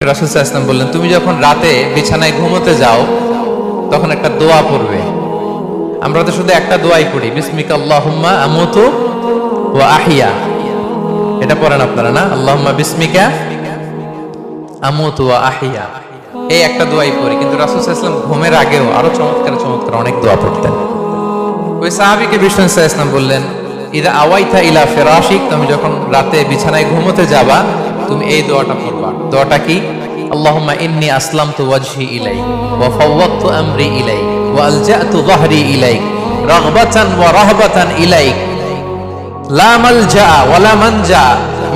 রাসূল সাল্লাল্লাহু আলাইহি ওয়াসাল্লাম বললেন, তুমি যখন রাতে বিছানায় ঘুমোতে যাও তখন একটা দোয়া পড়বে। আমরা তো শুধু একটা দোয়াই পড়ি, বিসমিকা আল্লাহুম্মা আমুতু ওয়া আহইয়া। এটা পড়েন আপনারা না? আল্লাহুম্মা বিসমিকা আমুতু ওয়া আহইয়া, এই একটা দোয়াই পড়ি। কিন্তু রাসূল সাল্লাল্লাহু আলাইহি ওয়াসাল্লাম ঘুমের আগেও আরো চমৎকার চমৎকার অনেক দোয়া পড়তেন। ওই সাহাবীকে বিষ্ণু সাল্লাল্লাহু আলাইহি ওয়াসাল্লাম বললেন, ইদা আওয়াইতা ইলা ফিরাশিক, তুমি যখন রাতে বিছানায় ঘুমোতে যাবা তুমি এই দোয়াটা পড়বা। দোয়াটা কি? আল্লাহুম্মা ইন্নী আসলামতু ওয়াজহি ইলাইক ওয়া ফাওয়াদতু আমরি ইলাইক ওয়া আলজাতু যহরি ইলাইক রাগবাতান ওয়া রাহবাতান ইলাইক লা মালজা ওয়া লা মানজা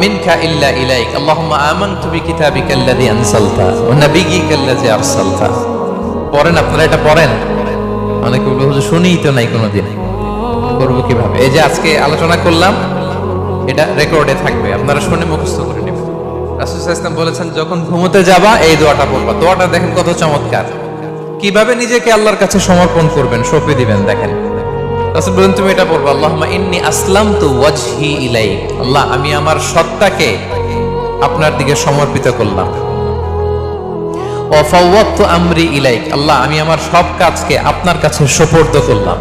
মিনকা ইল্লা ইলাইক আল্লাহুম্মা আমানতু বিকিতাবিকাল্লাযী আনসালতা ওয়া নাবিয়্যিকাল্লাযী আরসালতা। পড়েন আপনারা, এটা পড়েন। অনেকে বলে হুজুর শুনিই তো নাই কোনোদিন, করবো কিভাবে? এই যে আজকে আলোচনা করলাম, এটা রেকর্ডে থাকবে, আপনারা শুনে মুখস্থ করে নেবেন। রাসূল সাল্লাল্লাহু আলাইহি ওয়াসাল্লাম বলেছেন, যখন ঘুমোতে যাবা এই দোয়াটা পড়বা। দোয়াটা দেখেন কত চমৎকার, কিভাবে নিজেকে আল্লাহর কাছে সমর্পণ করবেন, সঁপে দিবেন। দেখেন রাসূল বলেন, তুমি এটা পড়বা, আল্লাহুম্মা ইন্নী আসলামতু ওয়াজহি ইলাইক, আল্লাহ আমি আমার সত্তাকে আপনার দিকে সমর্পিত করলাম। ওয়া ফাওয়াদতু আমরি ইলাইক, আল্লাহ আমি আমার সব কাজকে আপনার কাছে সুপর্দ করলাম।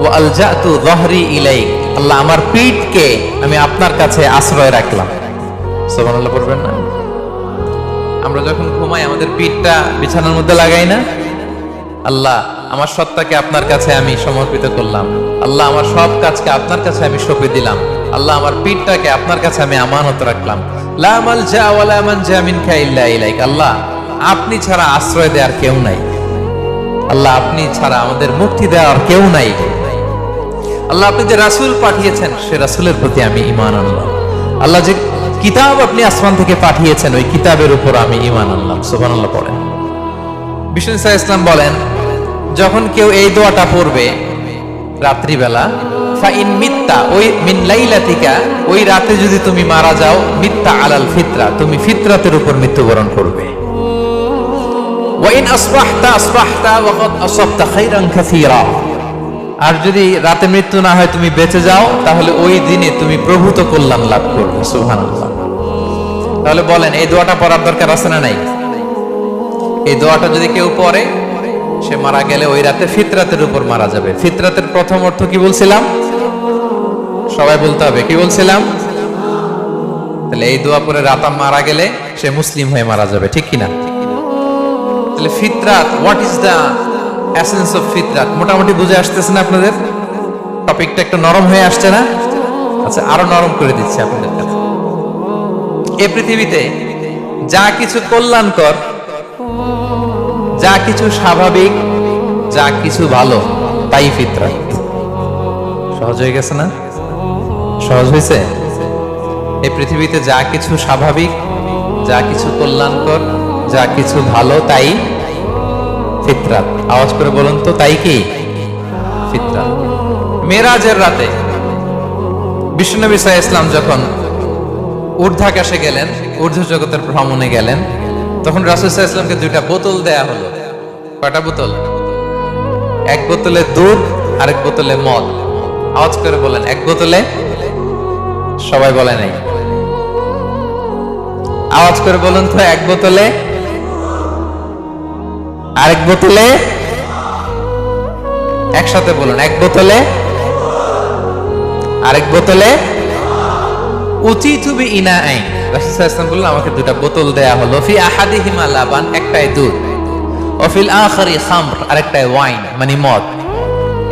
ওয়া আলজাতু যহরি ইলাইক, আল্লাহ আমার পিঠকে আমি আপনার কাছে আশ্রয় রাখলাম। সুবহানাল্লাহ পড়বেন না? আমরা যখন ঘুমাই আমাদের পিঠটা বিছানার মধ্যে লাগাই না? আল্লাহ আমার সত্তাকে আপনার কাছে আমি সমর্পিত করলাম, আল্লাহ আমার সব কাজকে আপনার কাছে আমি সঁপে দিলাম, আল্লাহ আমার পিঠটাকে আপনার কাছে আমি আমানত রাখলাম। লা মালজা ওয়া লা মানজা মিনকা ইল্লা ইলাইক, আল্লাহ আপনি ছাড়া আশ্রয় দেওয়ার কেউ নাই, আল্লাহ আপনি ছাড়া আমাদের মুক্তি দেওয়ার কেউ নাই। আল্লাহ আপনি যে রাসূল পাঠিয়েছেন সে রাসূলের প্রতি আমি ঈমান আনলাম। আল্লাহ যে কিতাব আপনি আসমান থেকে পাঠিয়েছেন ওই কিতাবের উপর আমি ঈমান আনলাম। সুবহানাল্লাহ পড়েন। বিষ্ণু সাল্লাল্লাহু আলাইহি ওয়াসাল্লাম বলেন, যখন কেউ এই দোয়াটা পড়বে রাত্রিবেলা, ফা ইন মিত্তা, ওই মিন লাইলাতিকা, ওই রাতে যদি তুমি মারা যাও, মিত্তা আলাল ফিতরা, তুমি ফিতরাতের উপর মৃত্যুবরণ করবে। ওয়া ইন আসবাহতা আসবাহতা ওয়া ক্বাদ আসাবতা খায়রান কাসীরা, আর যদি রাতে মৃত্যু না হয় তুমি বেঁচে যাও তাহলে ওই দিনে তুমি প্রভূত কল্যাণ লাভ করবে। সুবহানাল্লাহ। তাহলে বলেন এই দোয়াটা পড়ার দরকার আছে না নাই? এই দোয়াটা যদি কেউ পড়ে সে মারা গেলে ওই রাতে ফিতরাতের উপর মারা যাবে। ফিতরাতের প্রথম অর্থ কি বলছিলাম? সবাই বলতে হবে, কি বলছিলাম? তাহলে এই দোয়া পড়ে রাতে মারা গেলে সে মুসলিম হয়ে মারা যাবে, ঠিক কিনা? তাহলে ফিতরাত, what is the essence of ফিতরাত, মোটামুটি বুঝে আসতেছে না আপনাদের? টপিকটা একটু নরম হয়ে আসছে না? আচ্ছা, আরো নরম করে দিচ্ছি আপনাদের কাছে। এই পৃথিবীতে যা কিছু কল্যাণকর, যা কিছু স্বাভাবিক, যা কিছু ভালো, তাই ফিতরাত। সহজ হয়ে গেছে না? সহজ হয়েছে? এই পৃথিবীতে যা কিছু স্বাভাবিক, যা কিছু কল্যাণকর, যা কিছু ভালো, তাই ফিতরাত। আওয়াজ করে বলুন তো, তাই কি? ফিতরাত। মেরাজের রাতে বিশ্বনবী সাল্লাল্লাহু আলাইহি ওয়াসাল্লাম যখন ঊর্ধ্বাকাশে গেলেন, ঊর্ধ্ব জগতের ভ্রমণে গেলেন, তখন রাসূল সাল্লাল্লাহু আলাইহি ওয়াসাল্লামকে দুইটা বোতল দেয়া হলো। কয়টা বোতল? এক বোতলে দুধ, আরেক বোতলে মদ। আওয়াজ করে বলেন, এক বোতলে, সবাই বলে নাই, আওয়াজ করে বলুন তো, এক বোতলে, আরেক বোতলে, একসাথে বলুন, এক বোতলে, আরেক বোতলে, উচিতু বিইনাআইন। রাসূল সাল্লাল্লাহু আলাইহি ওয়াসাল্লাম বললেন, আমাকে দুটো বোতল দেয়া হলো, ফি আহাদিহিমা লাবান, একটায় দুধ, ওয়া ফিল আখিরি খামর, আরেকটায় ওয়াইন মানে মদ।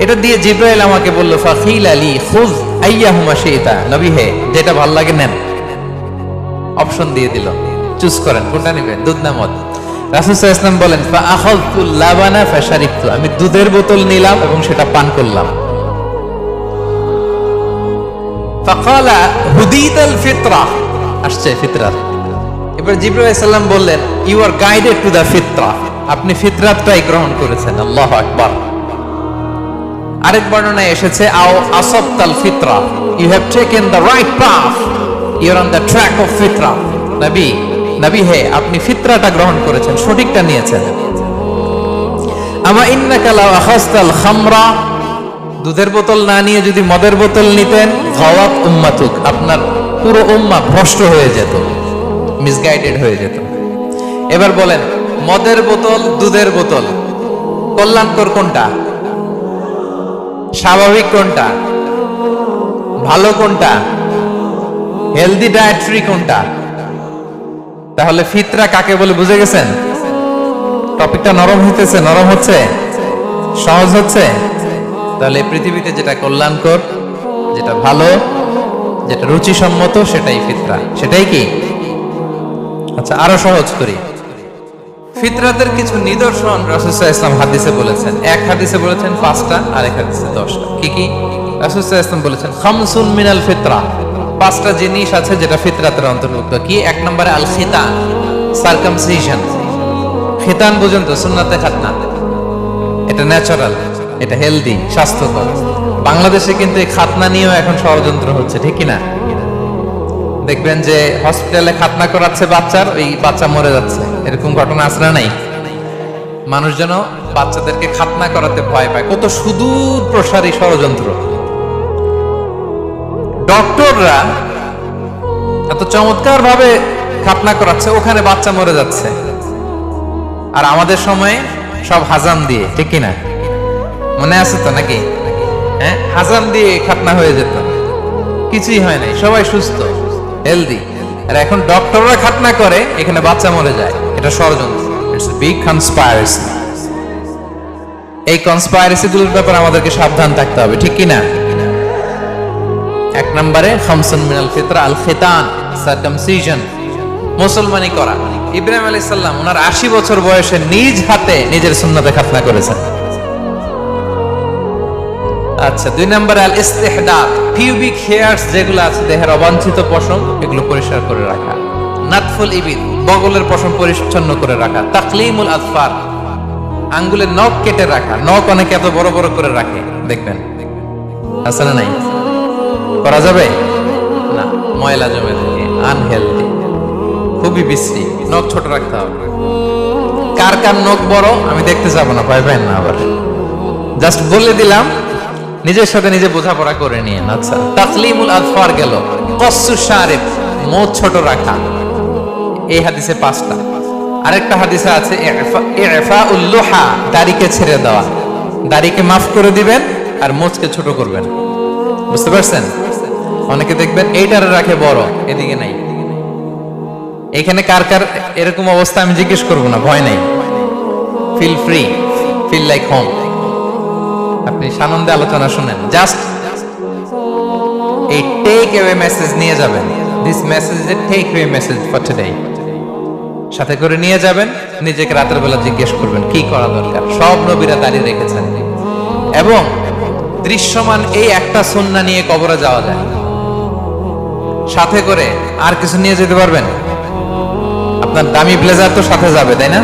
এটা দিয়ে জিবরাইল আমাকে বলল, ফাকিলা লি খুয আইয়াহুমা শিতা, নবী হে যেটা ভালো লাগে নেন। অপশন দিয়ে দিল, চুজ করেন কোনটা নেবেন, দুধ না মদ। রাসূল সাল্লাল্লাহু আলাইহি ওয়াসাল্লাম বলেন, ফা আখাযতুল লাবানা ফাশারিবতু, আমি দুধের বোতল নিলাম এবং সেটা পান করলাম। ফাকালা হুদিতাল ফিতরা, আসছে ফিতরাত। এবার জিবরাইল আলাইহিস সালাম বললেন, you are guided to the ফিতরা, আপনি ফিতরাতটাই গ্রহণ করেছেন। আল্লাহু আকবার। আরেক বর্ণনায় এসেছে, আও আসাবতাল ফিতরা, you have taken the right path, you are on the track of ফিতরা। নবী হে আপনি ফিতরাটা গ্রহণ করেছেন, সঠিকটা নিয়েছেন। আমা ইন্নাকা লাও আখাযতাল খামরা, দুধের বোতল না নিয়ে যদি মদের বোতল নিতেন, গাওয়াত উম্মাতুক, আপনার পুরো উম্মাহ ভ্রষ্ট হয়ে যেত। মিসগাইডেড হয়ে যেত। এবার বলেন, মদের বোতল দুধের বোতল, কল্যাণকর কোনটা, স্বাভাবিক কোনটা, ভালো কোনটা, হেলদি ডায়েট্রি কোনটা? তাহলে ফিতরা কাকে বলে বুঝে গেছেন? টপিকটা নরম হইতেছে, নরম হচ্ছে, সহজ হচ্ছে। তাহলে পৃথিবীতে যেটা কল্যাণকর, যেটা ভালো, যেটা রুচিসম্মত, সেটাই ফিতরা। সেটাই কি? আচ্ছা, আরো সহজ করি। ফিতরাতের কিছু নিদর্শন রাসূল সাল্লাল্লাহু আলাইহি ওয়াসাল্লাম হাদিসে বলেছেন। এক হাদিসে বলেছেন 5টা, আর এক হাদিসে 10টা। কি কি? রাসূল সাল্লাল্লাহু আলাইহি ওয়াসাল্লাম বলেছেন খামসুন মিনাল ফিতরা, 5টা জিনিস আছে যেটা ফিতরাতের অন্তর্ভুক্ত। কি? এক নম্বরে আল খিতান, সারকামসিশন। খিতান বুঝেন তো, সুন্নাতে খাতনা। এটা ন্যাচারাল, এটা হেলদি, স্বাস্থ্যকর। বাংলাদেশে কিন্তু এই খাতনা নিয়েও এখন ষড়যন্ত্র হচ্ছে, ঠিক কি না? দেখবেন যে হসপিটালে খাতনা করাচ্ছে বাচ্চার, ওই বাচ্চা মরে যাচ্ছে, এরকম ঘটনা আছে না নাই? মানুষ যেন বাচ্চাদেরকে খাতনা করাতে ভয় পায়। কত সুদূর প্রসারী ষড়যন্ত্র! ডক্টররা এত চমৎকার ভাবে খাতনা করাচ্ছে, ওখানে বাচ্চা মরে যাচ্ছে। আর আমাদের সময়ে সব হাজাম দিয়ে, ঠিক কিনা? মনে আছে তো নাকি? হ্যাঁ, হাজাম দিয়ে খাতনা হয়ে যেত, কিছুই হয় নাই, সবাই সুস্থ, হেলদি। আর এখন ডক্টররা খাতনা করে, এখানে বাচ্চা মরে যায়। এটা ষড়যন্ত্র, ইটস এ বিগ কনস্পাইরেসি। এই কনস্পাইরেসি গুলোর ব্যাপারে আমাদেরকে সাবধান থাকতে হবে, ঠিক কিনা? এক নম্বরে খামসুন মিনাল ফিতরা আল খিতান, সারকামসিশন, মুসলমানি করা। ইব্রাহিম আলাইহিস সালাম ওনার 80 বছর বয়সে নিজ হাতে নিজের সুন্নতে খাতনা করেছেন। আচ্ছা, 2 নম্বরে আল ইস্তিহদাদ, পিউবিক হেয়ারস যেগুলো আছে দেহের অবাঞ্ছিত পশম, এগুলো পরিষ্কার করে রাখা। নাতফুল ইবিদ, বগলের পশম পরিচ্ছন্ন করে রাখা। তাকলিমুল আযফার, আঙ্গুলের নখ কেটে রাখা। নখ অনেকে এত বড় বড় করে রাখে, দেখবেন আছে না নাই? করা যাবে না, ময়লা জমে থাকে, আনহেলদি, খুবই বিশ্রী। নখ ছোট রাখতে হবে। কার কার নখ বড় আমি দেখতে যাব না, ভয় পায় না। আবার জাস্ট বলে দিলাম, নিজের সাথে নিজে বোঝাপড়া করে নিয়ে। আচ্ছা, তাকলিমুল আযফার গেল। কসসু শারিব, মুখ ছোট রাখা। এই হাদিসে 5টা। আরেকটা হাদিসে আছে ইফাউল লুহা, দাড়িকে ছেড়ে দেওয়া। দাড়িকে মাফ করে দিবেন আর মুখকে ছোট করবেন। বুঝতে পারছেন? অনেকে দেখবেন এইটারে রাখে বড়, এদিকে নাই। এখানে কার কার এরকম অবস্থা আমি জিজ্ঞেস করব না, ভয় নাই। Feel free, feel like home. আপনি সানন্দে আলোচনা শুনেন, জাস্ট এই টেক অ্যাওয়ে মেসেজ নিয়ে যাবেন। This message is a take away message for today. সাথে করে নিয়ে যাবেন, নিজেকে রাতের বেলা জিজ্ঞেস করবেন কি করা দরকার। সব নবীরা দাঁড়িয়ে রেখেছেন, এবং দৃশ্যমান এই একটা সুন্নাহ নিয়ে কবরে যাওয়া যায়। সাথে করে আর কিছু নিয়ে যেতে পারবেন? আপনার দামি ব্লেজার তো সাথে যাবে, তাই না?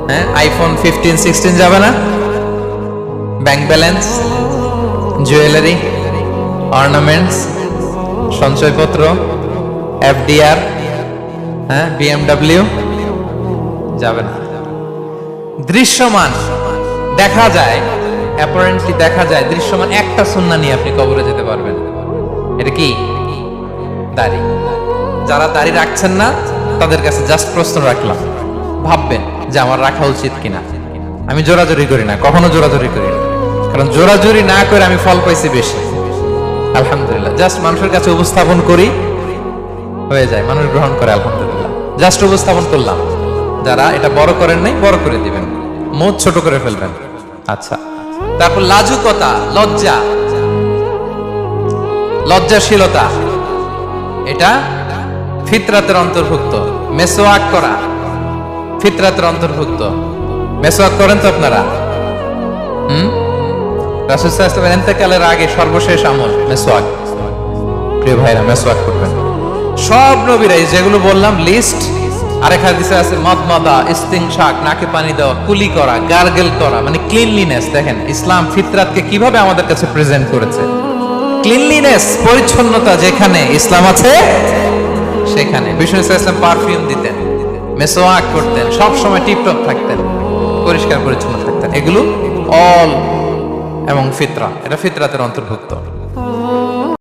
হ্যাঁ, আইফোন 15, 16 যাবে না? ব্যাংক ব্যালেন্স, জুয়েলারি, অর্নামেন্টস, সঞ্চয়পত্র, এফডিআর, হ্যাঁ, বিএমডব্লিউ যাবে না। দৃশ্যমান দেখা যায়, অ্যাপারেন্টলি দেখা যায়, দৃশ্যমান একটা সুন্নাহ নিয়ে আপনি কবরে যেতে পারবেন। এটা কি? দাড়ি। যারা দাড়ি রাখছেন না তাদের কাছে জাস্ট প্রশ্ন রাখলাম, ভাববেন যে আমার রাখা উচিত কিনা। আমি জোরাজুরি করি না, কখনো জোরাজুরি করি না, কারণ জোরাজুরি না করে আমি ফল পাইছি বেশি, আলহামদুলিল্লাহ। জাস্ট মানুষের কাছে উপস্থাপন করি, হয়ে যায়, মানুষ গ্রহণ করে, আলহামদুলিল্লাহ। জাস্ট উপস্থাপন করলাম। যারা এটা বড় করেন নাই, বড় করে দিবেন, মুখ ছোট করে ফেলবেন। আচ্ছা, তারপর লাজুকতা, লজ্জা, লজ্জাশীলতা, এটা ফিতরাতের অন্তর্ভুক্ত। মেসওয়াক করা ফিতরাতের অন্তর্ভুক্ত। মেসওয়াক করেন তো আপনারা? রাসূল সাল্লাল্লাহু আলাইহি ওয়াসাল্লামের ইন্তেকালের আগে সর্বশেষ আমল মেসওয়াক। প্রিয় ভাইরা, মেসওয়াক করবেন। সব নবীরা যেগুলো বললাম লিস্ট, আরেক হাদিসে আছে মাদমাদা, ইস্তিনশাক, নাকে পানি দেওয়া, কুলি করা, গার্গেল করা, মানে ক্লিনলিনেস। দেখেন ইসলাম ফিতরাতকে কিভাবে আমাদের কাছে প্রেজেন্ট করেছে। ক্লিনলিনেস, পরিচ্ছন্নতা যেখানে ইসলাম আছে সেখানে। বিষ্ণু ইসলাম পারফিউম দিতেন, মেসওয়াক করতেন, সব সময় টিপটপ থাকতেন, পরিষ্কার পরিচ্ছন্ন থাকতেন। এগুলো অল এবং ফিতরা, এটা ফিতরাতের অন্তর্ভুক্ত।